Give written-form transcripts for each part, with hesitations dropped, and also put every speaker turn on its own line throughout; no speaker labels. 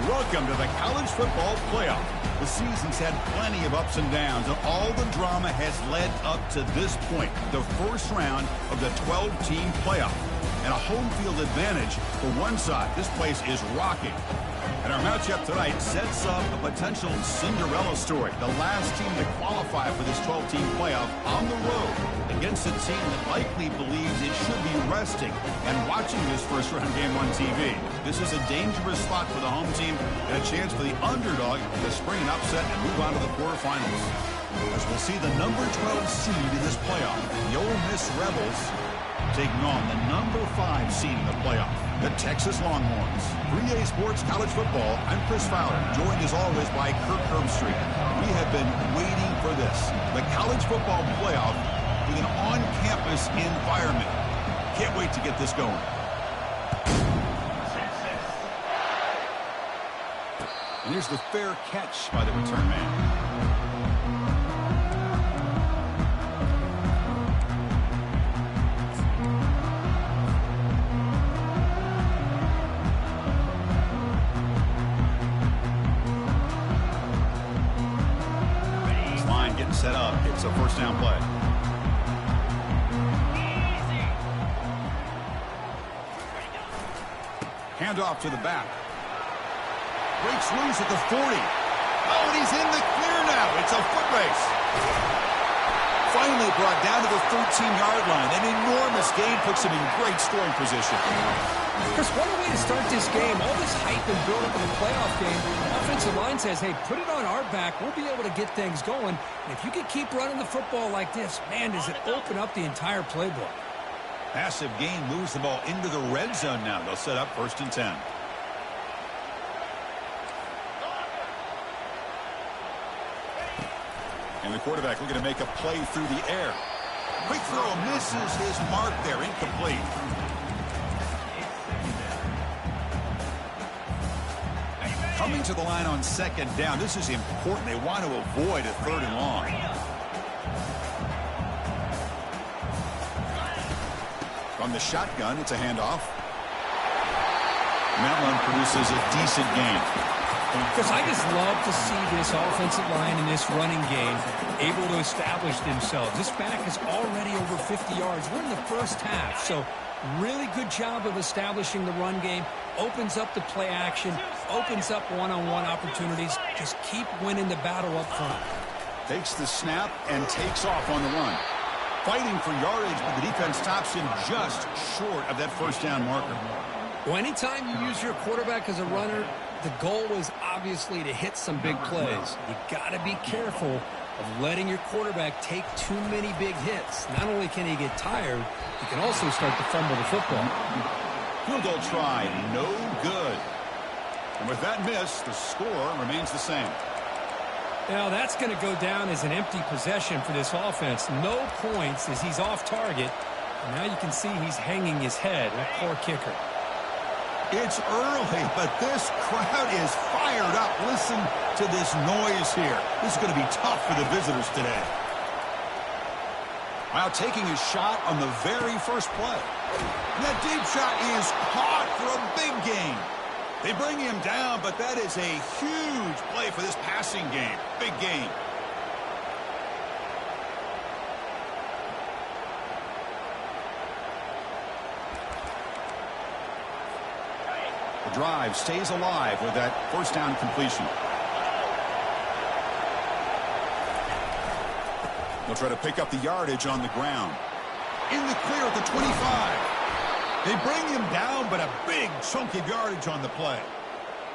Welcome to the college football playoff. The season's had plenty of ups and downs, and all the drama has led up to this point, the first round of the 12-team playoff. And a home field advantage for one side. This place is rocking. And our matchup tonight sets up a potential Cinderella story. The last team to qualify for this 12-team playoff on the road against a team that likely believes it should be resting and watching this first-round game on TV. This is a dangerous spot for the home team and a chance for the underdog to spring an upset and move on to the quarterfinals. As we'll see the number 12 seed in this playoff, the Ole Miss Rebels, taking on the number 5 seed in the playoff, the Texas Longhorns. 3A Sports College Football, I'm Chris Fowler, joined as always by Kirk Herbstreit. We have been waiting for this, the college football playoff with an on-campus environment. Can't wait to get this going. And here's the fair catch by the return man. Set up. It's a first down play. Handoff to the back. Breaks loose at the 40. Oh, and he's in the clear now. It's a foot race. Finally brought down to the 13-yard line. An enormous gain puts him in great scoring position.
Chris, what a way to start this game. All this hype and build up in the playoff game. Offensive line says, hey, put it on our back. We'll be able to get things going. And if you can keep running the football like this, man, does it open up the entire playbook.
Massive gain moves the ball into the red zone now. They'll set up 1st and 10. And the quarterback looking to make a play through the air. Quick throw misses his mark there. Incomplete. Coming to the line on 2nd down. This is important. They want to avoid a 3rd and long. From the shotgun, it's a handoff. And that one produces a decent gain.
Chris, I just love to see this offensive line in this running game able to establish themselves. This back is already over 50 yards. We're in the first half, so really good job of establishing the run game. Opens up the play action, opens up one-on-one opportunities. Just keep winning the battle up front.
Takes the snap and takes off on the run. Fighting for yardage, but the defense stops him just short of that first down marker.
Well, anytime you use your quarterback as a runner, the goal is obviously to hit some big plays. You got to be careful of letting your quarterback take too many big hits. Not only can he get tired, he can also start to fumble the football.
Field goal try, no good. And with that miss, the score remains the same.
Now that's going to go down as an empty possession for this offense. No points as he's off target. And now you can see he's hanging his head. A poor kicker.
It's early, but this crowd is fired up. Listen to this noise here. This is going to be tough for the visitors today. While taking a shot on the very first play. And that deep shot is caught for a big gain. They bring him down, but that is a huge play for this passing game. Big gain. The drive stays alive with that first down completion. They'll try to pick up the yardage on the ground. In the clear at the 25. They bring him down, but a big chunk of yardage on the play.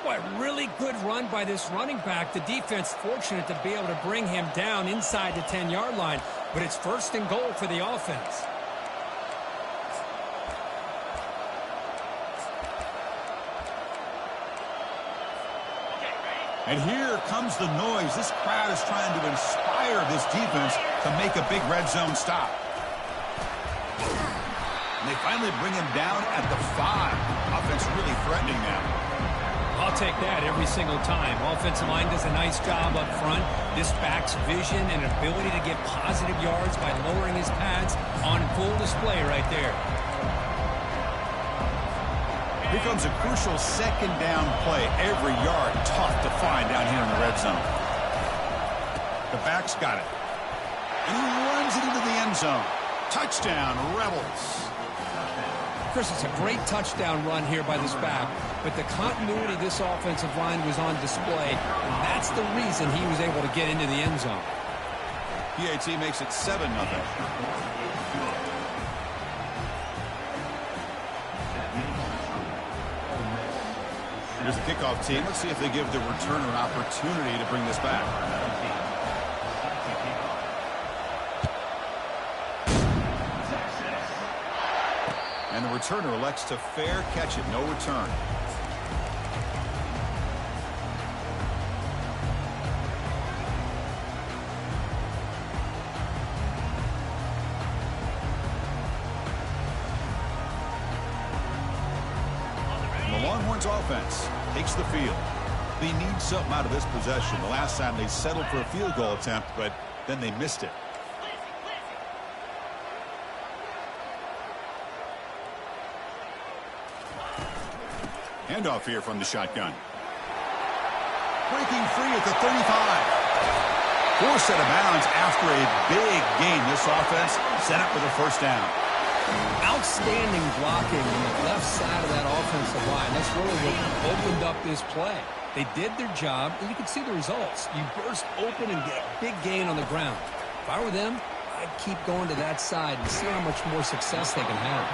Boy, really good run by this running back. The defense fortunate to be able to bring him down inside the 10-yard line, but it's 1st and goal for the offense.
And here comes the noise. This crowd is trying to inspire this defense to make a big red zone stop. And they finally bring him down at the 5. Offense really threatening now.
I'll take that every single time. Offensive line does a nice job up front. This back's vision and ability to get positive yards by lowering his pads on full display right there.
Here comes a crucial second down play. Every yard tough to find down here in the red zone. The back's got it. And he runs it into the end zone. Touchdown, Rebels.
Chris, it's a great touchdown run here by this back, but the continuity of this offensive line was on display, and that's the reason he was able to get into the end zone.
PAT makes it 7-0. Here's the kickoff team. Let's see if they give the returner an opportunity to bring this back. And the returner elects to fair catch it. No return. The Longhorns offense takes the field. They need something out of this possession. The last time they settled for a field goal attempt, but then they missed it. Handoff here from the shotgun. Breaking free at the 35. Forced out of bounds after a big gain. This offense set up with a first down.
Outstanding blocking on the left side of that offensive line. That's really what opened up this play. They did their job, and you can see the results. You burst open and get a big gain on the ground. If I were them, I'd keep going to that side and see how much more success they can have.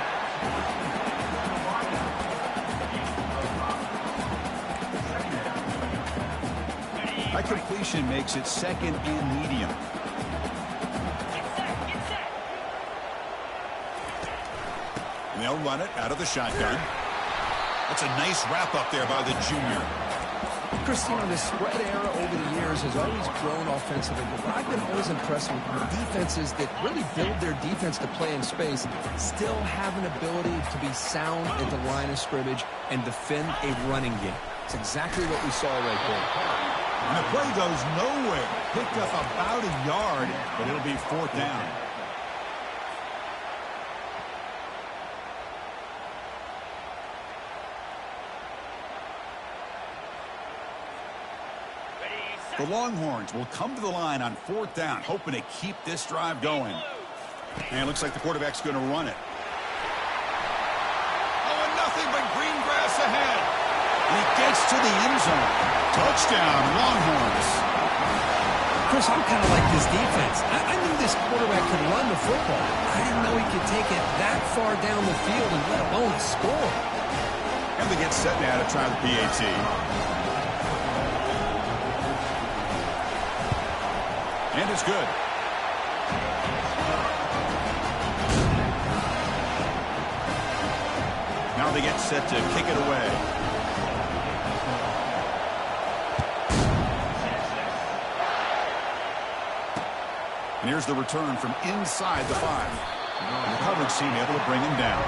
High completion makes it second and medium. And they'll run it out of the shotgun. That's a nice wrap up there by the junior.
Christine, the spread era over the years has always grown offensively, but I've been always impressed with defenses that really build their defense to play in space, still have an ability to be sound at the line of scrimmage and defend a running game. It's exactly what we saw right there.
And the play goes nowhere. Picked up about a yard, but it'll be fourth down. The Longhorns will come to the line on fourth down, hoping to keep this drive going. And it looks like the quarterback's going to run it. Oh, and nothing but green grass ahead. And he gets to the end zone. Touchdown, Longhorns.
Chris, I'm kind of like this defense. I knew this quarterback could run the football. I didn't know he could take it that far down the field and let alone score.
And they get set now to try the PAT. And it's good. Now they get set to kick it away. And here's the return from inside the 5. And the coverage team able to bring him down.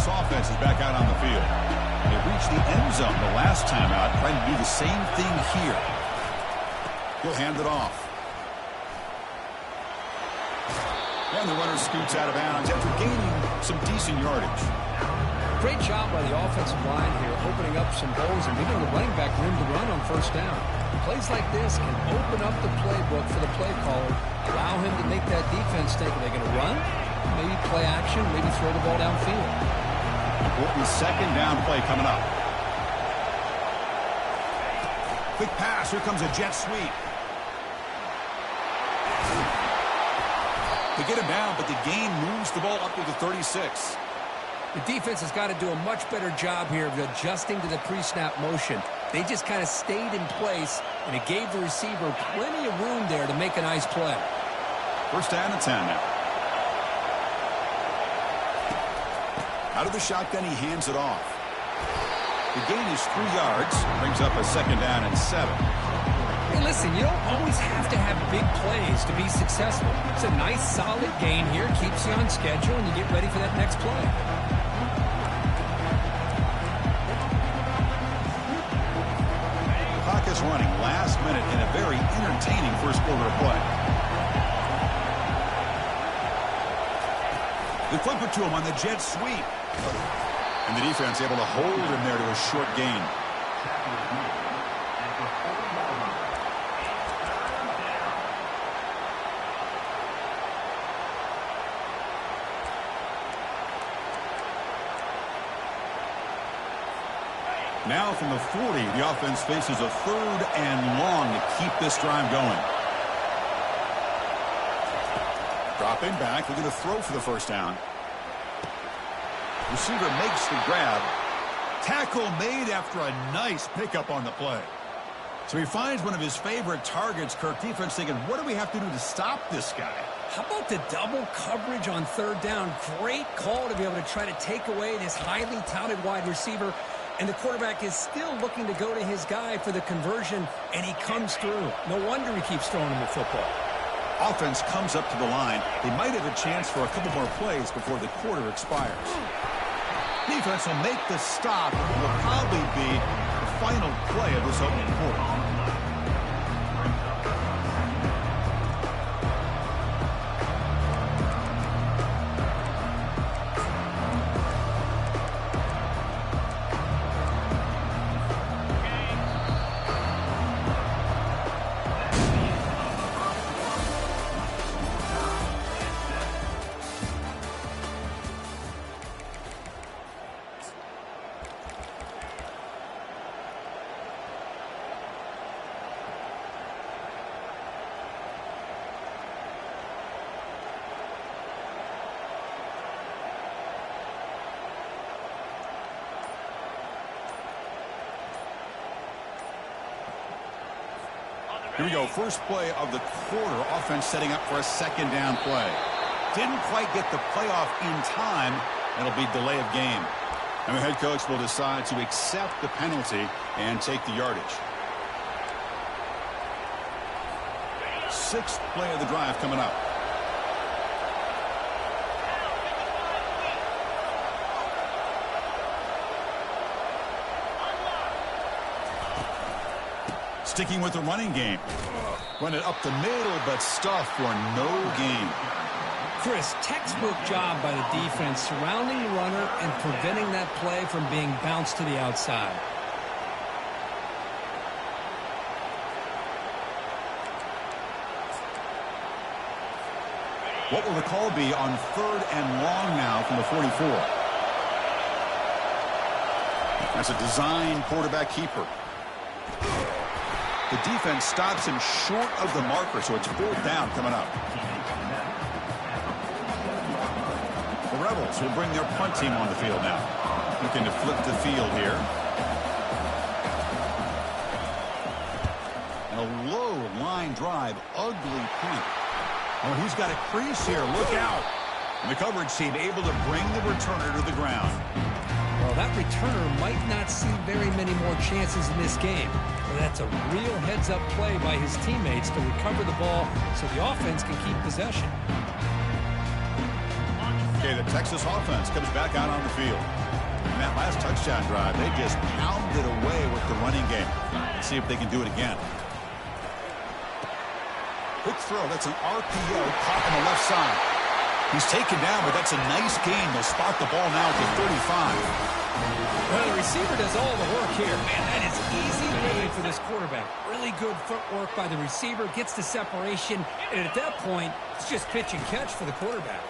Offense is back out on the field. They reached the end zone the last time out, trying to do the same thing here. He'll hand it off. And the runner scoots out of bounds after gaining some decent yardage.
Great job by the offensive line here, opening up some holes and giving the running back room to run on first down. Plays like this can open up the playbook for the play caller, allow him to make that defense think, are they going to run? Maybe play action, maybe throw the ball downfield.
Important second down play coming up. Quick pass. Here comes a jet sweep. They get him down, but the gain moves the ball up to the 36.
The defense has got to do a much better job here of adjusting to the pre-snap motion. They just kind of stayed in place, and it gave the receiver plenty of room there to make a nice play.
First down and 10 now. Out of the shotgun, he hands it off. The gain is 3 yards. Brings up a second down and 7.
Hey, listen, you don't always have to have big plays to be successful. It's a nice, solid gain here. Keeps you on schedule, and you get ready for that next play.
this running last minute in a very entertaining first quarter of play. They flip it to him on the jet sweep. And the defense able to hold him there to a short gain. Now from the 40, the offense faces a 3rd and long to keep this drive going. Dropping back, looking to throw for the first down. Receiver makes the grab. Tackle made after a nice pickup on the play. So he finds one of his favorite targets. Kirk, defense thinking, what do we have to do to stop this guy?
How about the double coverage on 3rd down? Great call to be able to try to take away this highly touted wide receiver. And the quarterback is still looking to go to his guy for the conversion, and he comes through. No wonder he keeps throwing him the football.
Offense comes up to the line. They might have a chance for a couple more plays before the quarter expires. Defense will make the stop. It will probably be the final play of this opening quarter. Here we go. First play of the quarter. Offense setting up for a 2nd down play. Didn't quite get the playoff in time. It'll be delay of game. And the head coach will decide to accept the penalty and take the yardage. 6th play of the drive coming up. Sticking with the running game. Run it up the middle, but stuff for no gain.
Chris, textbook job by the defense surrounding the runner and preventing that play from being bounced to the outside.
What will the call be on 3rd and long now from the 44? That's a design quarterback keeper. The defense stops him short of the marker, so it's 4th down coming up. The Rebels will bring their punt team on the field now. Looking to flip the field here. And a low line drive, ugly punt. Oh, he's got a crease here. Look out. And the coverage team able to bring the returner to the ground.
Well, that returner might not see very many more chances in this game. But that's a real heads-up play by his teammates to recover the ball so the offense can keep possession.
Okay, the Texas offense comes back out on the field. And that last touchdown drive, they just pounded away with the running game. Let's see if they can do it again. Quick throw. That's an RPO caught on the left side. He's taken down, but that's a nice gain. They'll spot the ball now at the 35.
Well, the receiver does all the work here. Man, that is easy living for this quarterback. Really good footwork by the receiver. Gets the separation. And at that point, it's just pitch and catch for the quarterback.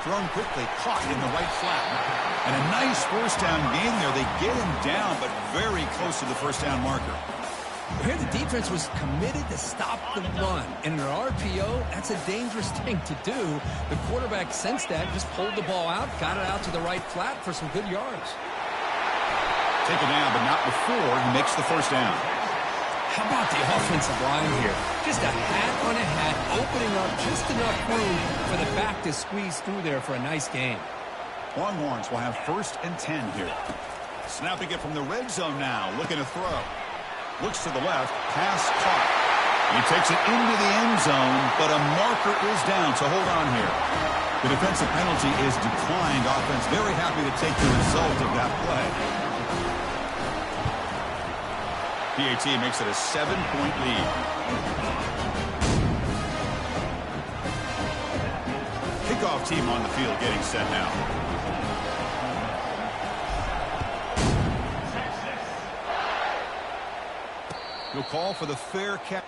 Thrown quickly, caught in the right flat. And a nice first down gain there. They get him down, but very close to the first down marker.
Here the defense was committed to stop the run. And in an RPO, that's a dangerous thing to do. The quarterback sensed that, just pulled the ball out, got it out to the right flat for some good yards.
Taken down, but not before he makes the first down.
How about the offensive line here? Just a hat on a hat, opening up just enough room for the back to squeeze through there for a nice gain.
Longhorns will have 1st and 10 here. Snapping it from the red zone now, looking to throw. Looks to the left, pass caught. He takes it into the end zone, but a marker is down, so hold on here. The defensive penalty is declined. Offense very happy to take the result of that play. PAT makes it a 7-point lead. Kickoff team on the field getting set now. He'll call for the fair catch.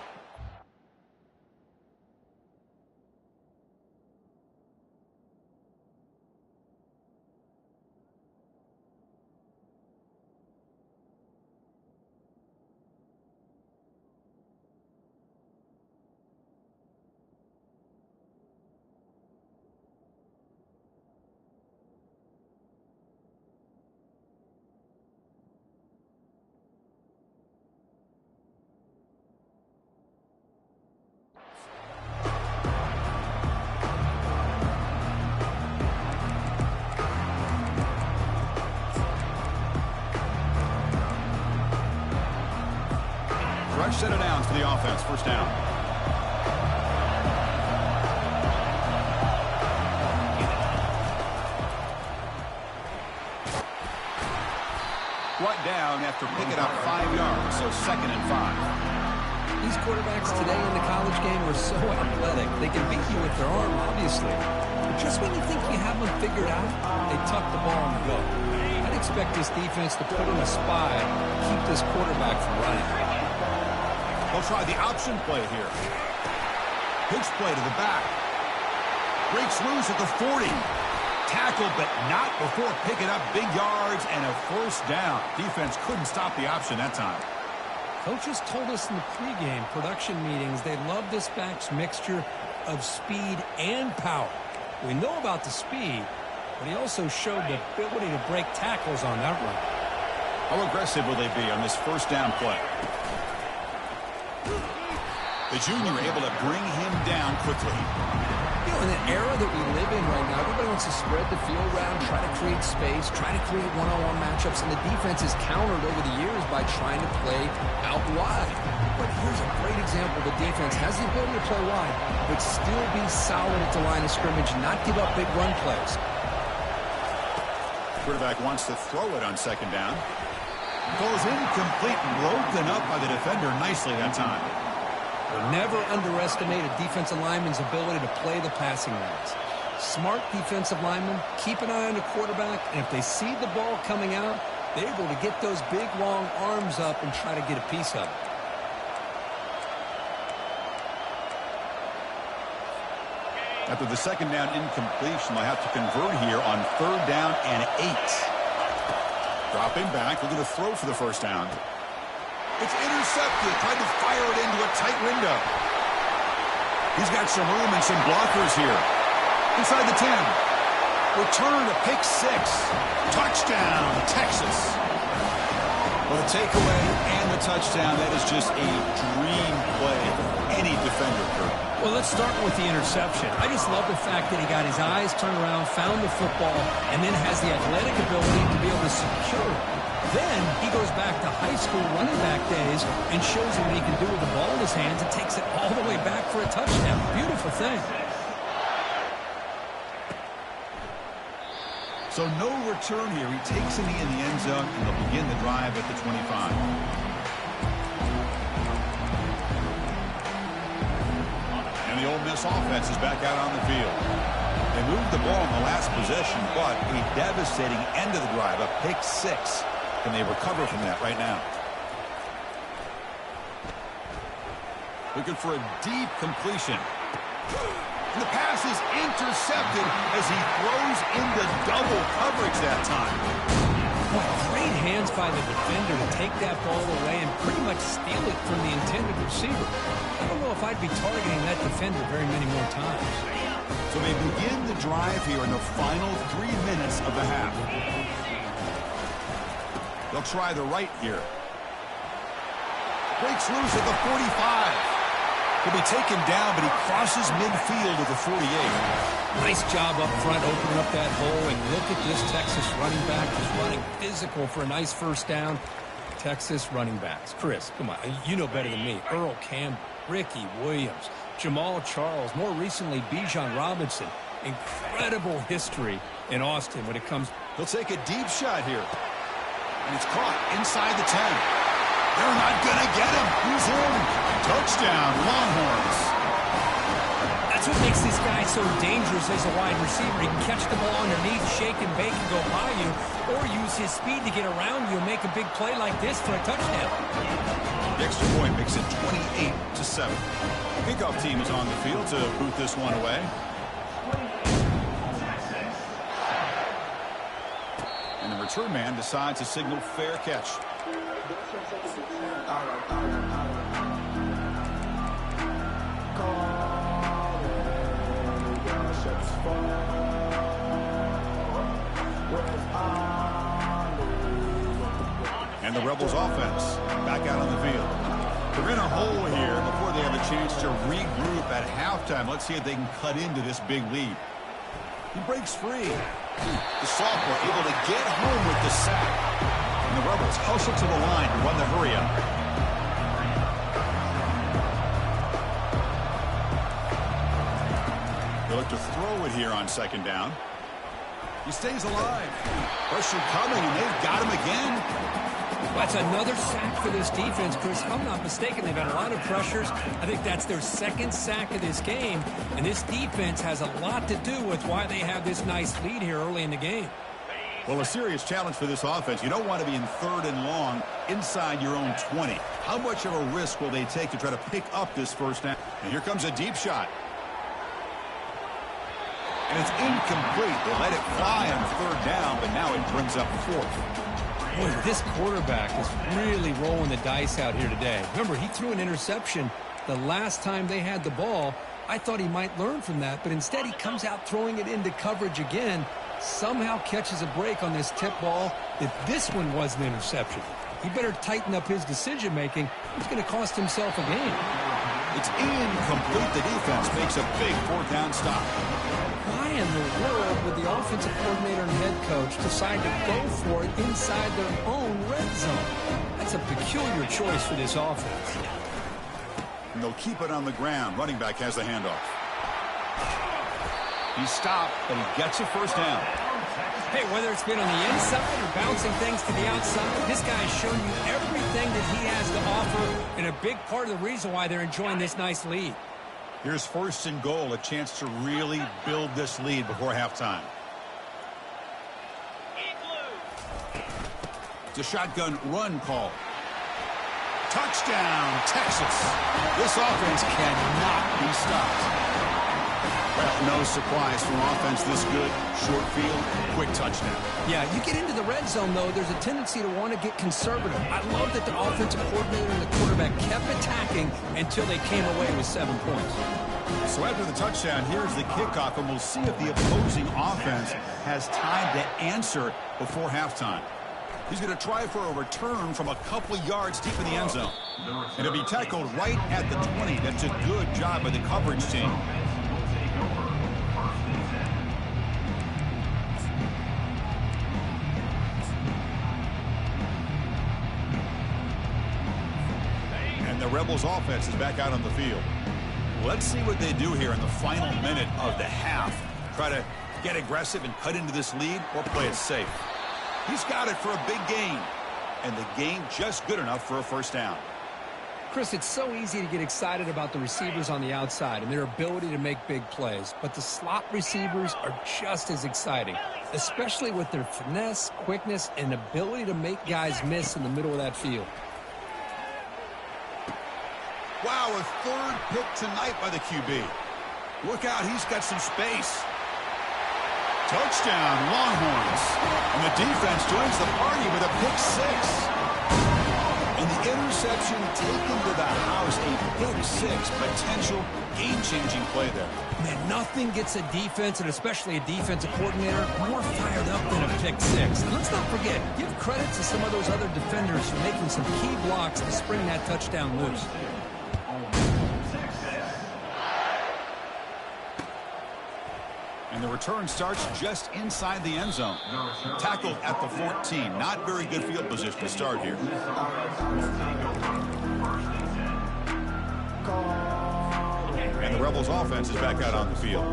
Fresh set of downs for the offense. First down. Brought down after picking up 5 yards, so 2nd and 5.
These quarterbacks today in the college game are so athletic. They can beat you with their arm, obviously. But just when you think you have them figured out, they tuck the ball and go. I'd expect this defense to put in a spy, keep this quarterback from running.
They'll try the option play here. Pitch play to the back. Breaks loose at the 40. Tackled, but not before picking up big yards and a first down. Defense couldn't stop the option that time.
Coaches told us in the pregame production meetings they love this back's mixture of speed and power. We know about the speed, but he also showed the ability to break tackles on that run.
How aggressive will they be on this first down play? The junior able to bring him down quickly.
You know, in the era that we live in right now, everybody wants to spread the field around, try to create space, try to create one-on-one matchups, and the defense is countered over the years by trying to play out wide. But here's a great example. The defense has the ability to play wide, but still be solid at the line of scrimmage, not give up big run plays.
Quarterback wants to throw it on 2nd down. Goes incomplete, broken up by the defender nicely that time.
We'll never underestimate a defensive lineman's ability to play the passing lanes. Smart defensive linemen keep an eye on the quarterback, and if they see the ball coming out, they're able to get those big, long arms up and try to get a piece of it.
After the 2nd down incompletion, they'll have to convert here on 3rd down and 8. Dropping back, looking to throw for the first down. It's intercepted. Tried to fire it into a tight window. He's got some room and some blockers here. Inside the 10. Return to pick 6. Touchdown, Texas. Well, the takeaway and the touchdown, that is just a dream play for any defender, Kurt.
Well, let's start with the interception. I just love the fact that he got his eyes turned around, found the football, and then has the athletic ability to be able to secure it. Then he goes back to high school running back days and shows him what he can do with the ball in his hands and takes it all the way back for a touchdown. Beautiful thing.
So no return here. He takes it in the end zone, and they'll begin the drive at the 25. And the Ole Miss offense is back out on the field. They moved the ball in the last possession, but a devastating end of the drive, a pick 6. Can they recover from that right now? Looking for a deep completion. And the pass is intercepted as he throws into double coverage that time.
Well, great hands by the defender to take that ball away and pretty much steal it from the intended receiver. I don't know if I'd be targeting that defender very many more times.
So they begin the drive here in the final 3 minutes of the half. They'll try the right here. Breaks loose at the 45. He'll be taken down, but he crosses midfield at the 48.
Nice job up front, opening up that hole, and look at this Texas running back. He's running physical for a nice first down. Texas running backs. Chris, come on, you know better than me. Earl Campbell, Ricky Williams, Jamal Charles, more recently Bijan Robinson. Incredible history in Austin when it comes.
He'll take a deep shot here. And it's caught inside the 10. They're not going to get him. He's in. Touchdown, Longhorns.
That's what makes this guy so dangerous as a wide receiver. He can catch the ball underneath, shake and bake and go by you, or use his speed to get around you and make a big play like this for a touchdown.
The extra point makes it 28-7. The kickoff team is on the field to boot this one away. And the return man decides to signal fair catch. And the Rebels offense back out on the field. They're in a hole here before they have a chance to regroup at halftime. Let's see if they can cut into this big lead. He breaks free. The sophomore able to get home with the sack. And the Rebels hustle to the line to run the hurry up. They look to throw it here on second down. He stays alive. Pressure coming, and they've got him again.
That's another sack for this defense, Chris. If I'm not mistaken, they've had a lot of pressures. I think that's their second sack of this game, and this defense has a lot to do with why they have this nice lead here early in the game.
Well, a serious challenge for this offense. You don't want to be in 3rd and long inside your own 20. How much of a risk will they take to try to pick up this first down? And here comes a deep shot. And it's incomplete. They let it fly on 3rd down, but now it brings up 4th.
Boy, this quarterback is really rolling the dice out here today. Remember, he threw an interception the last time they had the ball. I thought he might learn from that, but instead he comes out throwing it into coverage again, somehow catches a break on this tip ball. If this one was an interception, he better tighten up his decision-making. It's going to cost himself a game.
It's incomplete. The defense makes a big 4th down stop.
Why in the world would the offensive coordinator and head coach decide to go for it inside their own red zone? That's a peculiar choice for this offense.
And they'll keep it on the ground. Running back has the handoff. He's stopped, but he gets a first down.
Hey, whether it's been on the inside or bouncing things to the outside, this guy has shown you everything that he has to offer, and a big part of the reason why they're enjoying this nice lead.
Here's 1st and goal, a chance to really build this lead before halftime. It's a shotgun run call. Touchdown, Texas. This offense cannot be stopped. Well, no surprise from offense this good. Short field, quick touchdown.
Yeah, you get into the red zone, though, there's a tendency to want to get conservative. I love that the offensive coordinator and the quarterback kept attacking until they came away with 7 points.
So after the touchdown, here's the kickoff, and we'll see if the opposing offense has time to answer before halftime. He's going to try for a return from a couple of yards deep in the end zone. And it'll be tackled right at the 20. That's a good job by the coverage team. And the Rebels offense is back out on the field. Let's see what they do here in the final minute of the half. Try to get aggressive and cut into this lead, or play it safe. He's got it for a big gain. And the gain just good enough for a first down.
Chris, it's so easy to get excited about the receivers on the outside and their ability to make big plays. But the slot receivers are just as exciting, especially with their finesse, quickness, and ability to make guys miss in the middle of that field.
Wow, a 3rd pick tonight by the QB. Look out, he's got some space. Touchdown, Longhorns. And the defense joins the party with a pick 6. And the interception taken to the house, a pick 6, potential game-changing play there.
Man, nothing gets a defense, and especially a defensive coordinator, more fired up than a pick 6. And let's not forget, give credit to some of those other defenders for making some key blocks to spring that touchdown loose.
And the return starts just inside the end zone. Tackled at the 14. Not very good field position to start here. And the Rebels offense is back out on the field.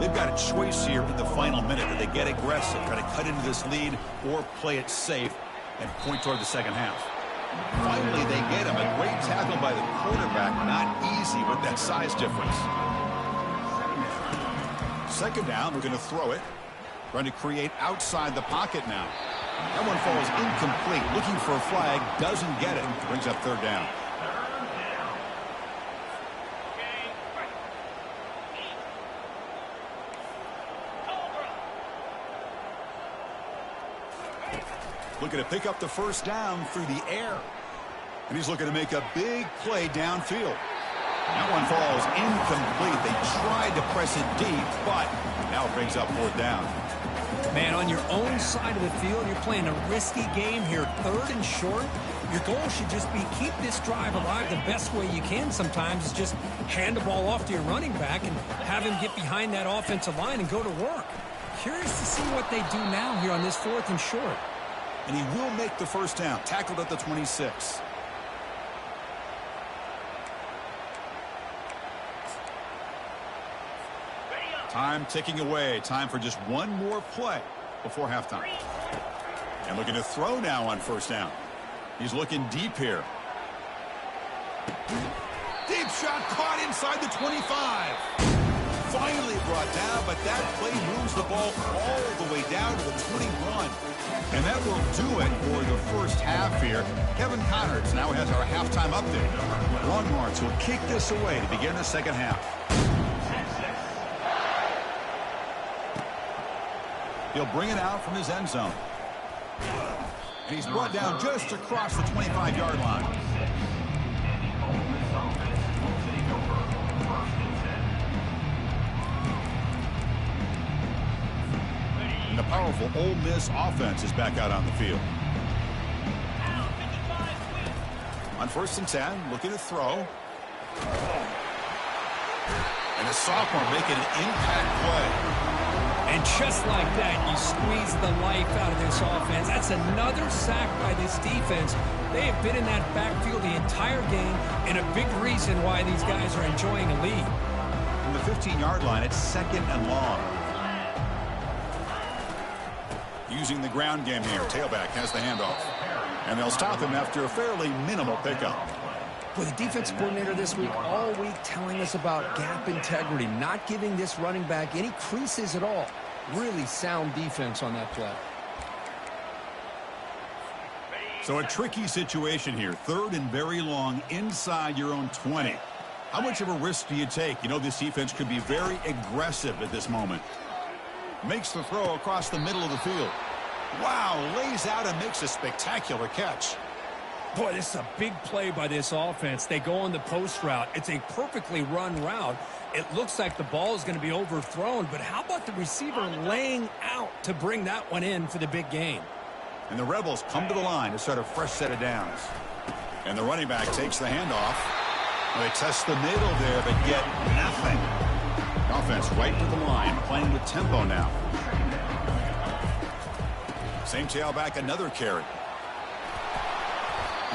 They've got a choice here in the final minute. Do they get aggressive, try to cut into this lead, or play it safe and point toward the second half? Finally, they get him. A great tackle by the quarterback. Not easy with that size difference. Second down, we're going to throw it. Trying to create outside the pocket now. That one falls incomplete. Looking for a flag. Doesn't get it. Brings up third down. Looking to pick up the first down through the air. And he's looking to make a big play downfield. That one falls incomplete. They tried to press it deep, but now it brings up fourth down.
Man, on your own side of the field, you're playing a risky game here. Third and short. Your goal should just be keep this drive alive the best way you can sometimes is just hand the ball off to your running back and have him get behind that offensive line and go to work. Curious to see what they do now here on this fourth and short.
And he will make the first down. Tackled at the 26. Time ticking away. Time for just one more play before halftime. And looking to throw now on first down. He's looking deep here. Deep shot caught inside the 25. Finally brought down, but that play moves the ball all the way down to the 21. And that will do it for the first half here. Kevin Connerts now has our halftime update. Longhorns will kick this away to begin the second half. He'll bring it out from his end zone. And he's brought down just across the 25-yard line. And the powerful Ole Miss offense is back out on the field. On first and 10, looking to throw. And the sophomore making an impact play.
And just like that, you squeeze the life out of this offense. That's another sack by this defense. They have been in that backfield the entire game, and a big reason why these guys are enjoying a lead.
From the 15-yard line, it's second and long. Using the ground game here. Tailback has the handoff. And they'll stop him after a fairly minimal pickup.
With the defense coordinator this week, all week telling us about gap integrity, not giving this running back any creases at all. Really sound defense on that play.
So a tricky situation here. Third and very long inside your own 20. How much of a risk do you take? You know this defense could be very aggressive at this moment. Makes the throw across the middle of the field. Wow, lays out and makes a spectacular catch.
Boy, this is a big play by this offense. They go on the post route. It's a perfectly run route. It looks like the ball is going to be overthrown, but how about the receiver laying out to bring that one in for the big gain?
And the Rebels come to the line to start a fresh set of downs. And the running back takes the handoff. They test the middle there, but get nothing. Offense right to the line, playing with tempo now. Same tailback, another carry.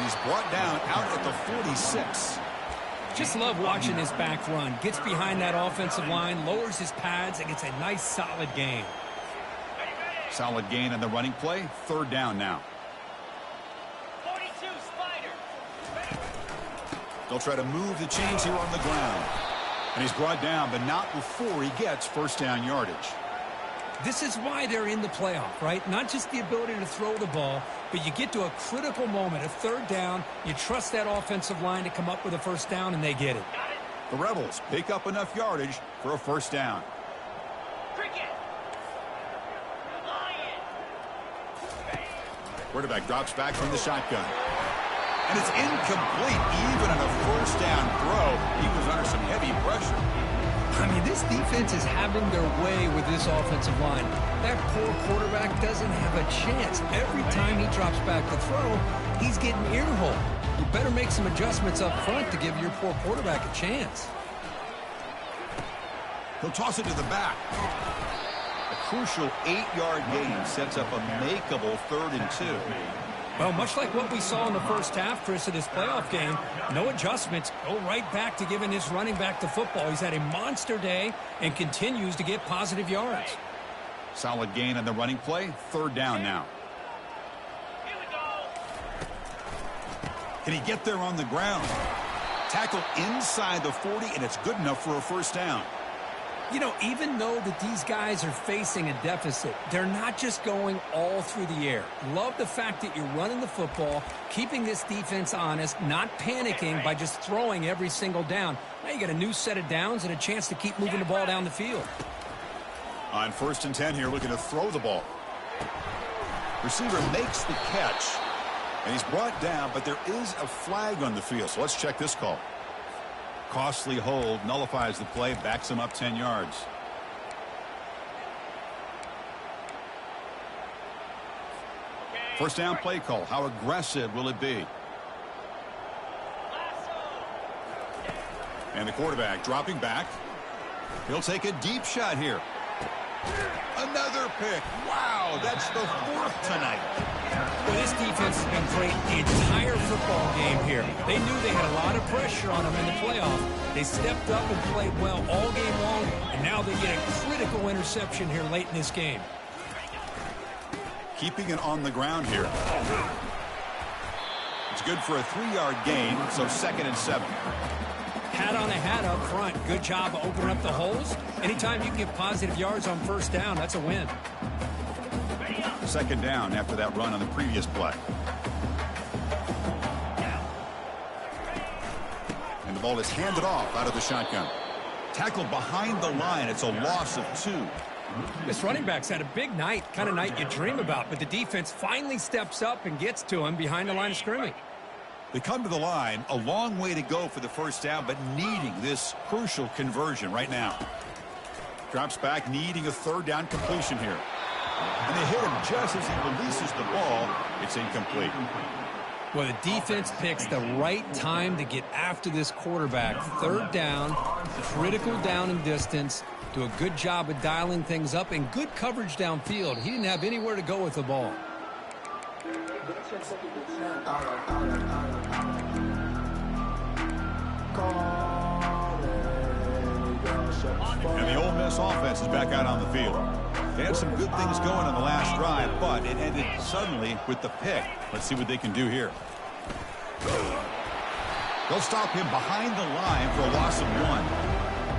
He's brought down out at the 46.
Just love watching this back run. Gets behind that offensive line, lowers his pads, and gets a nice solid gain.
Solid gain on the running play. Third down now.
42 Spider.
They'll try to move the chains here on the ground. And he's brought down, but not before he gets first down yardage.
This is why they're in the playoff, right? Not just the ability to throw the ball, but you get to a critical moment, a third down, you trust that offensive line to come up with a first down, and they get it.
The Rebels pick up enough yardage for a first down.
Cricket. Lion.
Quarterback drops back from the shotgun. And it's incomplete, even on a first down throw. He was under some heavy pressure.
I mean, this defense is having their way with this offensive line. That poor quarterback doesn't have a chance. Every time he drops back to throw, he's getting earholed. You better make some adjustments up front to give your poor quarterback a chance.
He'll toss it to the back. A crucial 8-yard gain sets up a makeable 3rd and 2.
Well, much like what we saw in the first half, Chris, of this playoff game, no adjustments. Go right back to giving his running back the football. He's had a monster day and continues to get positive yards.
Solid gain on the running play. Third down now.
Here we go.
Can he get there on the ground? Tackle inside the 40, and it's good enough for a first down.
You know, even though that these guys are facing a deficit, they're not just going all through the air. Love the fact that you're running the football, keeping this defense honest, not panicking by just throwing every single down. Now you got a new set of downs and a chance to keep moving the ball down the field.
On 1st and 10 here, looking to throw the ball. Receiver makes the catch, and he's brought down, but there is a flag on the field, so let's check this call. Costly hold, nullifies the play, backs him up 10 yards. First down play call. How aggressive will it be? And the quarterback dropping back. He'll take a deep shot here. Another pick. Wow, that's the 4th tonight.
Well, this defense has been great the entire football game here. They knew they had a lot of pressure on them in the playoff. They stepped up and played well all game long, and now they get a critical interception here late in this game.
Keeping it on the ground here. It's good for a 3-yard gain, so 2nd and 7.
Hat on a hat up front. Good job of opening up the holes. Anytime you can get positive yards on first down, that's a win.
2nd down after that run on the previous play. And the ball is handed off out of the shotgun. Tackled behind the line. It's a loss of 2.
This running back's had a big night, kind of night you dream about, but the defense finally steps up and gets to him behind the line of scrimmage.
They come to the line, a long way to go for the first down, but needing this crucial conversion right now. Drops back, needing a 3rd down completion here. And they hit him just as he releases the ball. It's incomplete.
Well, the defense picks the right time to get after this quarterback. 3rd down, critical down and distance. Do a good job of dialing things up and good coverage downfield. He didn't have anywhere to go with the ball.
And the Ole Miss offense is back out on the field. They had some good things going on the last drive, but it ended suddenly with the pick. Let's see what they can do here. They'll stop him behind the line for a loss of 1.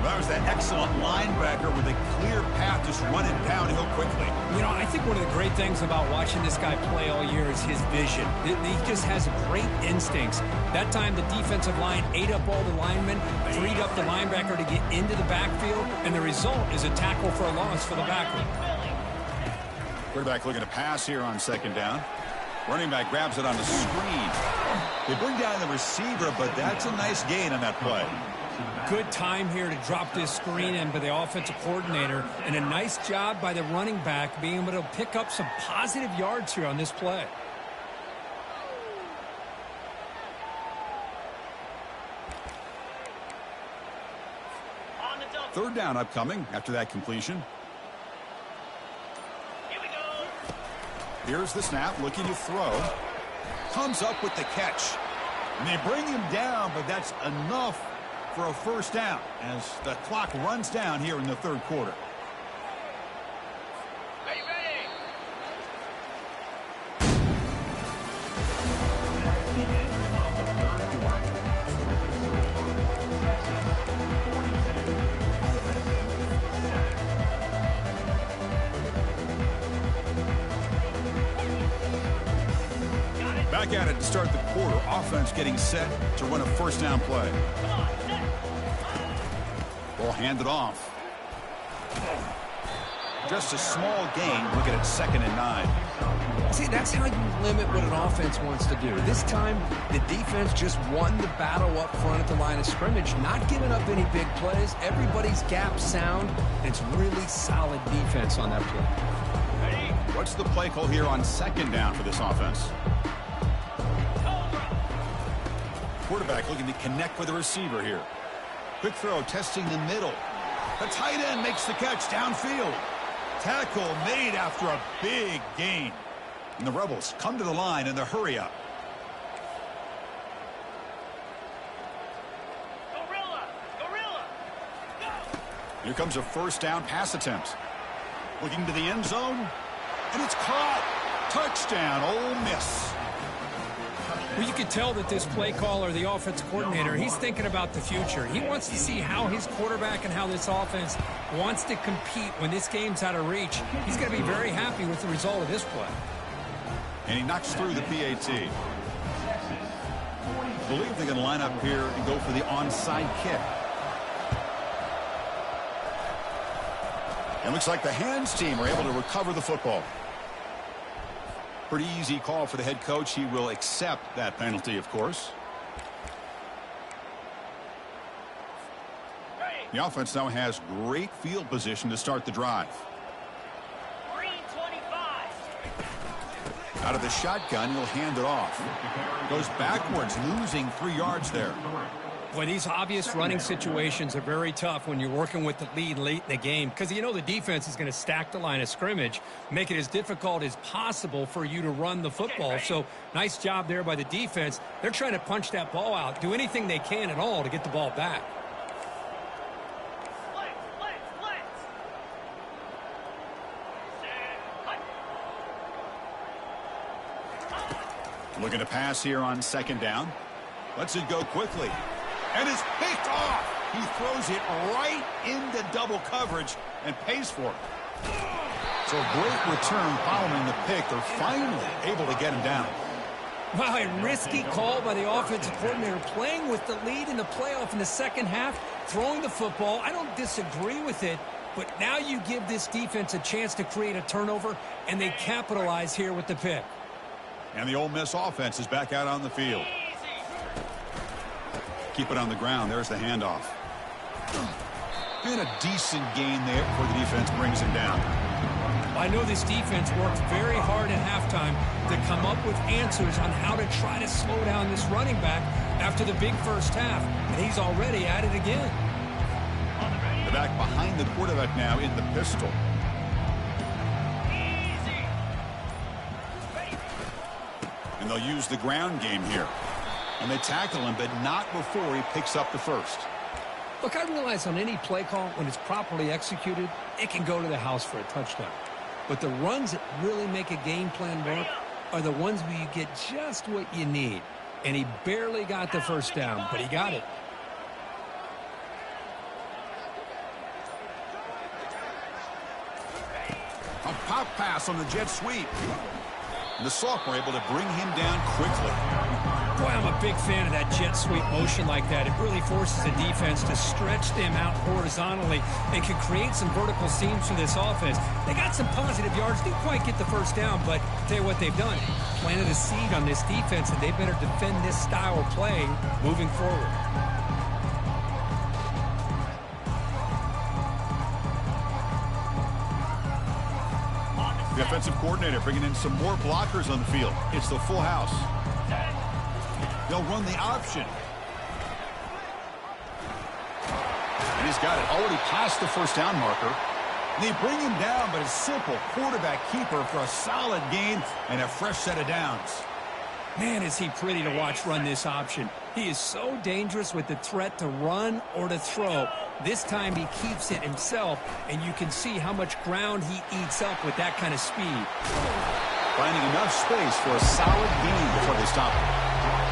That was that excellent linebacker with a clear path just running downhill quickly.
You know, I think one of the great things about watching this guy play all year is his vision. He just has great instincts. That time the defensive line ate up all the linemen, freed up the linebacker to get into the backfield, and the result is a tackle for a loss for the backer.
Quarterback looking to pass here on 2nd down. Running back grabs it on the screen. They bring down the receiver, but that's a nice gain on that play.
Good time here to drop this screen in by the offensive coordinator, and a nice job by the running back being able to pick up some positive yards here on this play.
Third down upcoming after that completion.
Here we go.
Here's the snap, looking to throw. Comes up with the catch. And they bring him down, but that's enough for a first down as the clock runs down here in the 3rd quarter.
Ready, ready.
Back at it to start the quarter. Offense getting set to run a first down play.
Come on, set.
Ball handed off. Just a small gain. Looking at 2nd and 9.
See, that's how you limit what an offense wants to do. This time, the defense just won the battle up front at the line of scrimmage, not giving up any big plays. Everybody's gap sound. It's really solid defense on that play.
Ready.
What's the play call here on 2nd down for this offense? Quarterback looking to connect with the receiver here. Quick throw, testing the middle. The tight end makes the catch downfield. Tackle made after a big gain. And the Rebels come to the line in the hurry up.
Gorilla. Gorilla. Go.
Here comes a first down pass attempt. Looking to the end zone. And it's caught. Touchdown, Ole Miss.
Well, you can tell that this play caller, the offensive coordinator, he's thinking about the future. He wants to see how his quarterback and how this offense wants to compete when this game's out of reach. He's going to be very happy with the result of this play.
And he knocks through the PAT. I believe they're going to line up here and go for the onside kick. It looks like the hands team are able to recover the football. Pretty easy call for the head coach. He will accept that penalty, of course. The offense now has great field position to start the drive.
Green 25.
Out of the shotgun, he'll hand it off. Goes backwards, losing 3 yards there.
Boy, these obvious running situations are very tough when you're working with the lead late in the game because you know the defense is going to stack the line of scrimmage, make it as difficult as possible for you to run the football. So nice job there by the defense. They're trying to punch that ball out, do anything they can at all to get the ball back.
Looking to pass here on second down. Lets it go quickly. And is picked off. He throws it right into double coverage and pays for it. So a great return following the pick. They're finally able to get him down.
Wow, a risky call by the offensive coordinator, playing with the lead in the playoff in the second half, throwing the football. I don't disagree with it, but now you give this defense a chance to create a turnover, and they capitalize here with the pick.
And the Ole Miss offense is back out on the field. Keep it on the ground. There's the handoff. And a decent gain there before the defense brings him down.
I know this defense worked very hard at halftime to come up with answers on how to try to slow down this running back after the big first half. And he's already at it again.
The back behind the quarterback now in the pistol. And they'll use the ground game here. And they tackle him, but not before he picks up the first.
Look, I realize on any play call, when it's properly executed, it can go to the house for a touchdown. But the runs that really make a game plan work are the ones where you get just what you need. And he barely got the first down, but he got it.
A pop pass on the jet sweep. And the sophomore able to bring him down quickly.
Boy, I'm a big fan of that jet sweep motion like that. It really forces the defense to stretch them out horizontally and can create some vertical seams for this offense. They got some positive yards, didn't quite get the first down, but I'll tell you what they've done. Planted a seed on this defense, and they better defend this style of play moving forward.
The offensive coordinator bringing in some more blockers on the field. It's the full house. They'll run the option. And he's got it already past the first down marker. And they bring him down, but a simple quarterback keeper for a solid gain and a fresh set of downs.
Man, is he pretty to watch run this option. He is so dangerous with the threat to run or to throw. This time he keeps it himself, and you can see how much ground he eats up with that kind of speed.
Finding enough space for a solid gain before they stop him.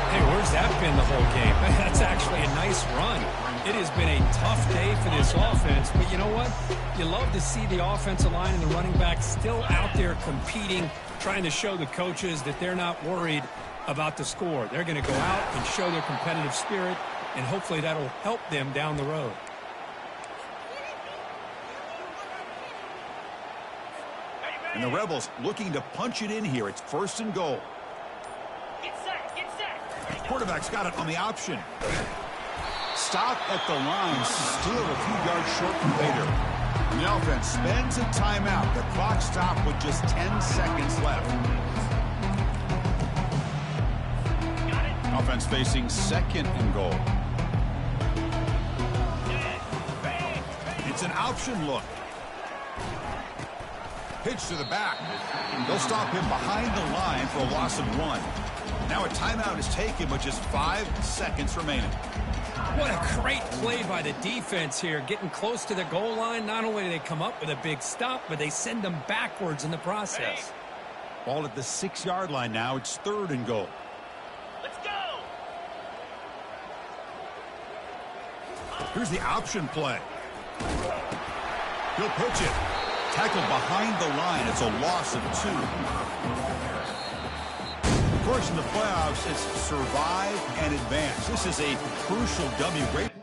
Hey, where's that been the whole game? That's actually a nice run. It has been a tough day for this offense, but you know what? You love to see the offensive line and the running back still out there competing, trying to show the coaches that they're not worried about the score. They're going to go out and show their competitive spirit, and hopefully that'll help them down the road.
And the Rebels looking to punch it in here. It's first and goal.
Get set, get set.
Quarterback's got it on the option. Stop at the line, still a few yards short from later. And the offense spends a timeout. The clock stopped with just 10 seconds left. Offense facing second and goal. It's an option look. Pitch to the back. They'll stop him behind the line for a loss of 1. Now a timeout is taken with just 5 seconds remaining.
What a great play by the defense here. Getting close to the goal line, not only do they come up with a big stop, but they send them backwards in the process.
Ball at the 6-yard line now. It's third and goal. Here's the option play. He'll pitch it. Tackled behind the line. It's a loss of 2. Of course, in the playoffs, it's survive and advance. This is a crucial W. Great